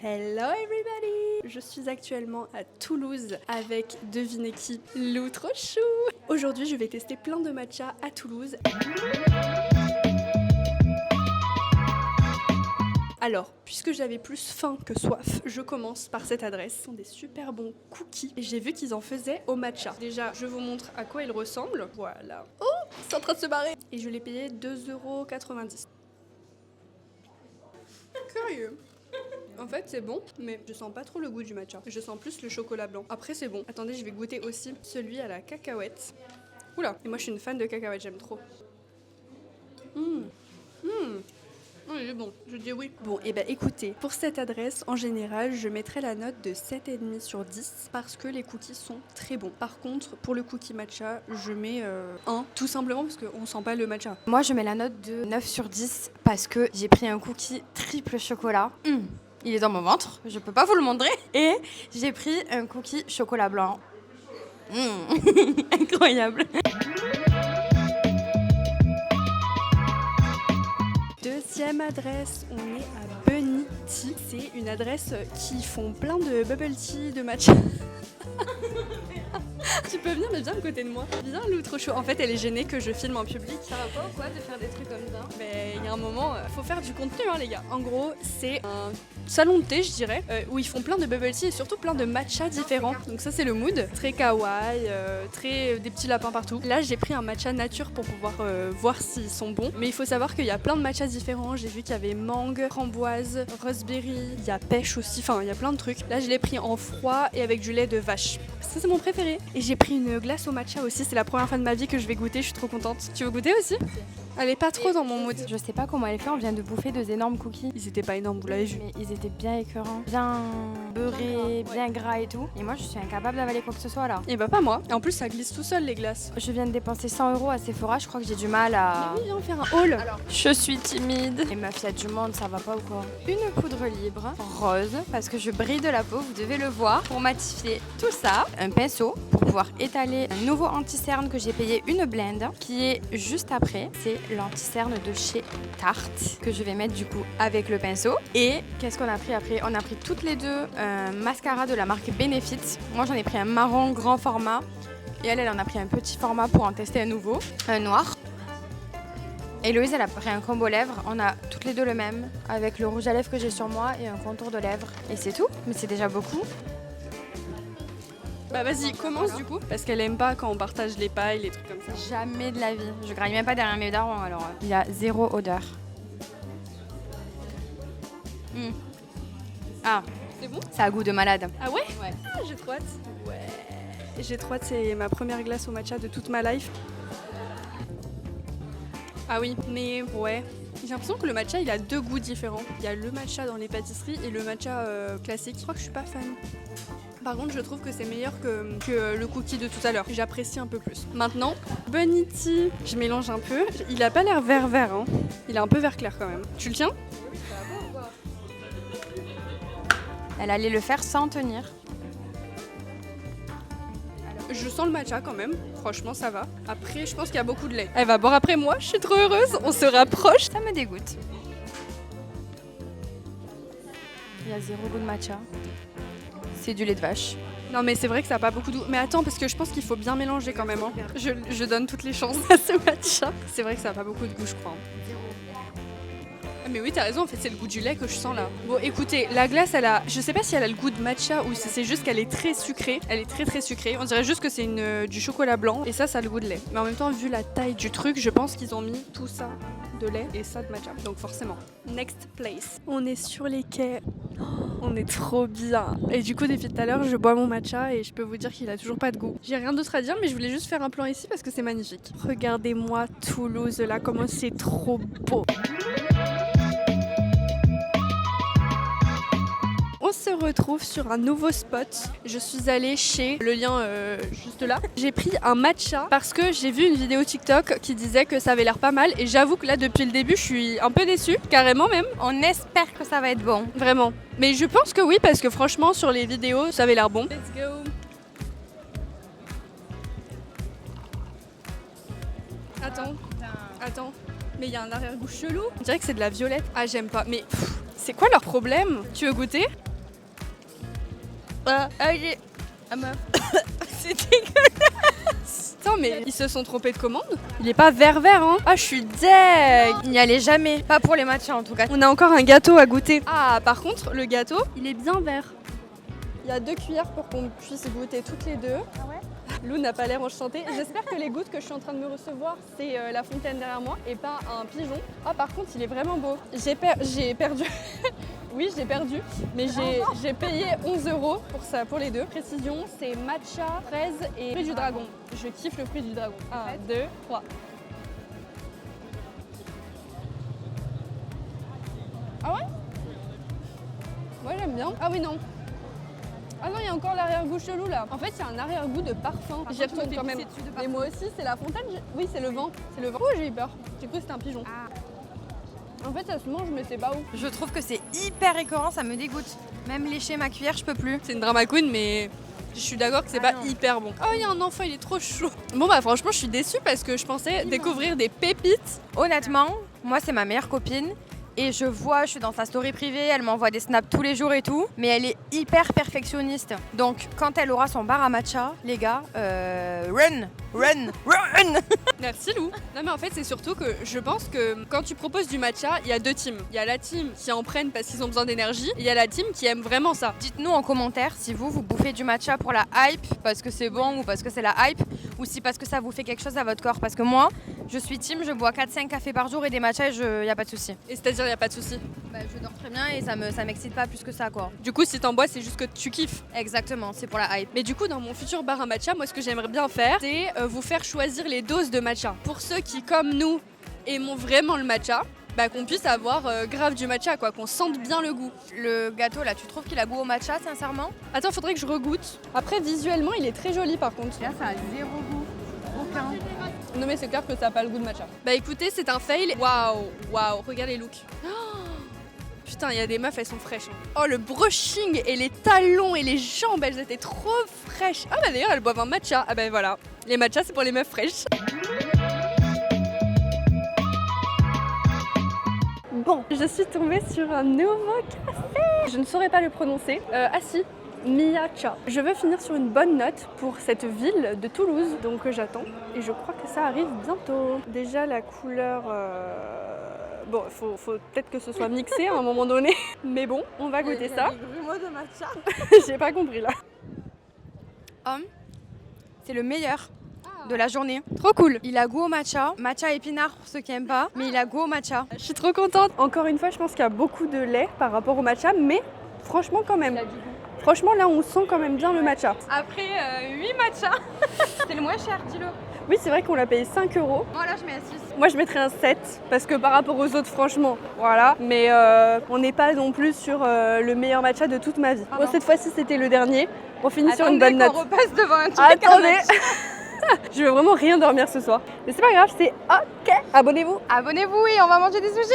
Hello everybody! Je suis actuellement à Toulouse avec, devinez qui, Lou trop chou! Aujourd'hui, je vais tester plein de matchas à Toulouse. Alors, puisque j'avais plus faim que soif, je commence par cette adresse. Ce sont des super bons cookies. Et j'ai vu qu'ils en faisaient au matcha. Déjà, je vous montre à quoi ils ressemblent. Voilà. Oh, c'est en train de se barrer! Et je l'ai payé 2,90 €. Curieux. En fait, c'est bon, mais je sens pas trop le goût du matcha. Je sens plus le chocolat blanc. Après, c'est bon. Attendez, je vais goûter aussi celui à la cacahuète. Oula, et moi je suis une fan de cacahuètes, j'aime trop. Oh, il est bon, je dis oui. Bon, et ben écoutez, pour cette adresse, en général, je mettrai la note de 7,5 sur 10 parce que les cookies sont très bons. Par contre, pour le cookie matcha, je mets 1, tout simplement parce qu'on sent pas le matcha. Moi, je mets la note de 9 sur 10 parce que j'ai pris un cookie triple chocolat. Il est dans mon ventre, je peux pas vous le montrer. Et j'ai pris un cookie chocolat blanc. Incroyable. Deuxième adresse, on est à Bunny Tea. C'est une adresse qui font plein de bubble tea, de matcha. Tu peux venir, mais viens à côté de moi. Viens, Lou, trop chaud. En fait, elle est gênée que je filme en public. Ça va pas ou quoi de faire des trucs comme ça? Mais il y a un moment, faut faire du contenu, hein, les gars. En gros, c'est un salon de thé, je dirais, où ils font plein de bubble tea et surtout plein de matchas différents. Donc ça, c'est le mood. Très kawaii, très des petits lapins partout. Là, j'ai pris un matcha nature pour pouvoir voir s'ils sont bons. Mais il faut savoir qu'il y a plein de matchas différents. J'ai vu qu'il y avait mangue, framboise, raspberry, il y a pêche aussi. Enfin, il y a plein de trucs. Là, je l'ai pris en froid et avec du lait de vache. Ça, c'est mon préféré. Et j'ai pris une glace au matcha aussi. C'est la première fois de ma vie que je vais goûter. Je suis trop contente. Tu veux goûter aussi? Elle est pas trop dans mon mood. Je sais pas comment elle fait, on vient de bouffer 2 énormes cookies. Ils étaient pas énormes, vous l'avez vu. Mais ils étaient bien écœurants, bien beurrés, bien gras et tout. Et moi, je suis incapable d'avaler quoi que ce soit là. Et bah pas moi. Et en plus, ça glisse tout seul les glaces. Je viens de dépenser 100 € à Sephora, je crois que j'ai du mal à... Mais oui, viens faire un haul. Alors, je suis timide. Les meufs, il y a du monde, ça va pas ou quoi? Une poudre libre, rose, parce que je brille de la peau, vous devez le voir. Pour matifier tout ça, un pinceau pour pouvoir étaler un nouveau anti-cerne que j'ai payé une blende, qui est juste après. C'est l'anti-cerne de chez Tarte, que je vais mettre du coup avec le pinceau. Et qu'est-ce qu'on a pris après? On a pris toutes les deux un mascara de la marque Benefit. Moi, j'en ai pris un marron grand format. Et elle en a pris un petit format pour en tester un nouveau, un noir. Et Héloïse, elle a pris un combo lèvres. On a toutes les deux le même, avec le rouge à lèvres que j'ai sur moi et un contour de lèvres. Et c'est tout, mais c'est déjà beaucoup. Bah vas-y, commence du coup. Parce qu'elle aime pas quand on partage les pailles, les trucs comme ça. Jamais de la vie. Je graille même pas derrière mes darons, alors il y a 0 odeur. Ah, C'est bon? ça a goût de malade. Ah ouais? Ouais. Ah, j'ai trop hâte. Ouais. J'ai trop hâte, c'est ma première glace au matcha de toute ma life. Ah oui, mais ouais. J'ai l'impression que le matcha, il a 2 goûts différents. Il y a le matcha dans les pâtisseries et le matcha classique. Je crois que je suis pas fan. Par contre, je trouve que c'est meilleur que le cookie de tout à l'heure. J'apprécie un peu plus. Maintenant, Bunny Tea, je mélange un peu. Il a pas l'air vert, hein. Il est un peu vert clair quand même. Tu le tiens? Elle allait le faire sans tenir. Je sens le matcha quand même. Franchement, ça va. Après, je pense qu'il y a beaucoup de lait. Elle va boire après moi. Je suis trop heureuse. On se rapproche. Ça me dégoûte. Il y a 0 goût de matcha. C'est du lait de vache. Non mais c'est vrai que ça n'a pas beaucoup de goût. Mais attends, parce que je pense qu'il faut bien mélanger quand même. Hein. Je donne toutes les chances à ce matcha. C'est vrai que ça n'a pas beaucoup de goût, je crois. Ah, mais oui, t'as raison, en fait c'est le goût du lait que je sens là. Bon écoutez, la glace elle a... Je sais pas si elle a le goût de matcha ou si c'est juste qu'elle est très sucrée. Elle est très sucrée. On dirait juste que c'est du chocolat blanc et ça a le goût de lait. Mais en même temps, vu la taille du truc, je pense qu'ils ont mis tout ça de lait et ça de matcha. Donc forcément. Next place. On est sur les quais. On est trop bien. Et du coup, depuis tout à l'heure, je bois mon matcha et je peux vous dire qu'il a toujours pas de goût. J'ai rien d'autre à dire, mais je voulais juste faire un plan ici parce que c'est magnifique. Regardez-moi Toulouse là, comment c'est trop beau. On se retrouve sur un nouveau spot. Je suis allée chez le lien juste là. J'ai pris un matcha parce que j'ai vu une vidéo TikTok qui disait que ça avait l'air pas mal et j'avoue que là depuis le début je suis un peu déçue, carrément même. On espère que ça va être bon. Vraiment. Mais je pense que oui parce que franchement sur les vidéos ça avait l'air bon. Let's go. Attends. Mais il y a un arrière-goût chelou. On dirait que c'est de la violette. Ah j'aime pas. Mais c'est quoi leur problème? Tu veux goûter? Allez. Ah meuf. C'est dégueulasse. Attends, mais ils se sont trompés de commande. Il est pas vert hein. Ah, je suis deg. Il n'y allait jamais. Pas pour les matchs en tout cas. On a encore un gâteau à goûter. Ah, par contre, le gâteau, il est bien vert. Il y a 2 cuillères pour qu'on puisse goûter toutes les deux. Ah ouais. Lou n'a pas l'air enchantée. J'espère que les gouttes que je suis en train de me recevoir, c'est la fontaine derrière moi et pas un pigeon. Ah, par contre, il est vraiment beau. J'ai perdu. Oui, j'ai perdu, mais j'ai payé 11 € pour ça, pour les deux. Précision, c'est matcha, fraise et fruit du dragon. Je kiffe le fruit du dragon. 1, 2, 3. Ah ouais? Ouais, j'aime bien. Ah oui, non. Ah non, il y a encore l'arrière-goût chelou là. En fait, il y a un arrière-goût de parfum. J'y retourne quand même. Mais moi aussi, c'est la fontaine. Oui, c'est le vent. C'est le vent. Oh, j'ai eu peur. J'ai cru que c'était un pigeon. En fait, ça se mange, mais c'est pas ouf. Je trouve que c'est hyper écœurant, ça me dégoûte. Même lécher ma cuillère, je peux plus. C'est une drama queen, mais je suis d'accord que c'est pas hyper bon. Oh, il y a un enfant, il est trop chaud. Bon, bah franchement, je suis déçue parce que je pensais découvrir des pépites. Honnêtement, moi, c'est ma meilleure copine. Et je suis dans sa story privée, elle m'envoie des snaps tous les jours et tout. Mais elle est hyper perfectionniste. Donc, quand elle aura son bar à matcha, les gars, run. Merci Lou. Non mais en fait c'est surtout que je pense que quand tu proposes du matcha, il y a 2 teams. Il y a la team qui en prennent parce qu'ils ont besoin d'énergie et il y a la team qui aime vraiment ça. Dites-nous en commentaire si vous bouffez du matcha pour la hype, parce que c'est bon ou parce que c'est la hype, ou si parce que ça vous fait quelque chose à votre corps. Parce que moi, je suis team, je bois 4-5 cafés par jour et des matchas et y a pas de souci. Et c'est-à-dire il y a pas de souci. Bah, je dors très bien et ça m'excite pas plus que ça quoi. Du coup si t'en bois c'est juste que tu kiffes. Exactement, c'est pour la hype. Mais du coup dans mon futur bar à matcha, moi ce que j'aimerais bien faire c'est vous faire choisir les doses de matcha. Pour ceux qui comme nous aimons vraiment le matcha, bah qu'on puisse avoir grave du matcha quoi, qu'on sente bien le goût. Le gâteau là, tu trouves qu'il a goût au matcha sincèrement? Attends, faudrait que je regoute. Après visuellement il est très joli par contre. Là ça a zéro goût. Aucun. Non mais c'est clair que ça a pas le goût de matcha. Bah écoutez, c'est un fail. Waouh, regarde les looks. Oh, putain, il y a des meufs, elles sont fraîches. Oh, le brushing et les talons et les jambes, elles étaient trop fraîches. Ah bah d'ailleurs, elles boivent un matcha. Ah bah voilà, les matchas, c'est pour les meufs fraîches. Bon, je suis tombée sur un nouveau café. Je ne saurais pas le prononcer. Ah si, Miacha. Je veux finir sur une bonne note pour cette ville de Toulouse, donc j'attends. Et je crois que ça arrive bientôt. Déjà la couleur... Bon, faut peut-être que ce soit mixé à un moment donné. Mais bon, on va goûter ça. De matcha. J'ai pas compris là. C'est le meilleur de la journée. Trop cool. Il a goût au matcha. Matcha épinard pour ceux qui aiment pas. Mais il a goût au matcha. Je suis trop contente. Encore une fois, je pense qu'il y a beaucoup de lait par rapport au matcha, mais franchement quand même. Franchement là, on sent quand même bien le matcha. Après 8 matchas. C'est le moins cher, dis-le. Oui, c'est vrai qu'on l'a payé 5 €. Moi là, je mets un 6. Moi, je mettrais un 7 parce que par rapport aux autres, franchement, voilà. Mais on n'est pas non plus sur le meilleur matcha de toute ma vie. Bon, cette fois-ci, c'était le dernier. On finit sur une bonne note. On repasse devant un truc. Attendez. Je veux vraiment rien dormir ce soir. Mais c'est pas grave, c'est ok. Abonnez-vous. Abonnez-vous et on va manger des sushis.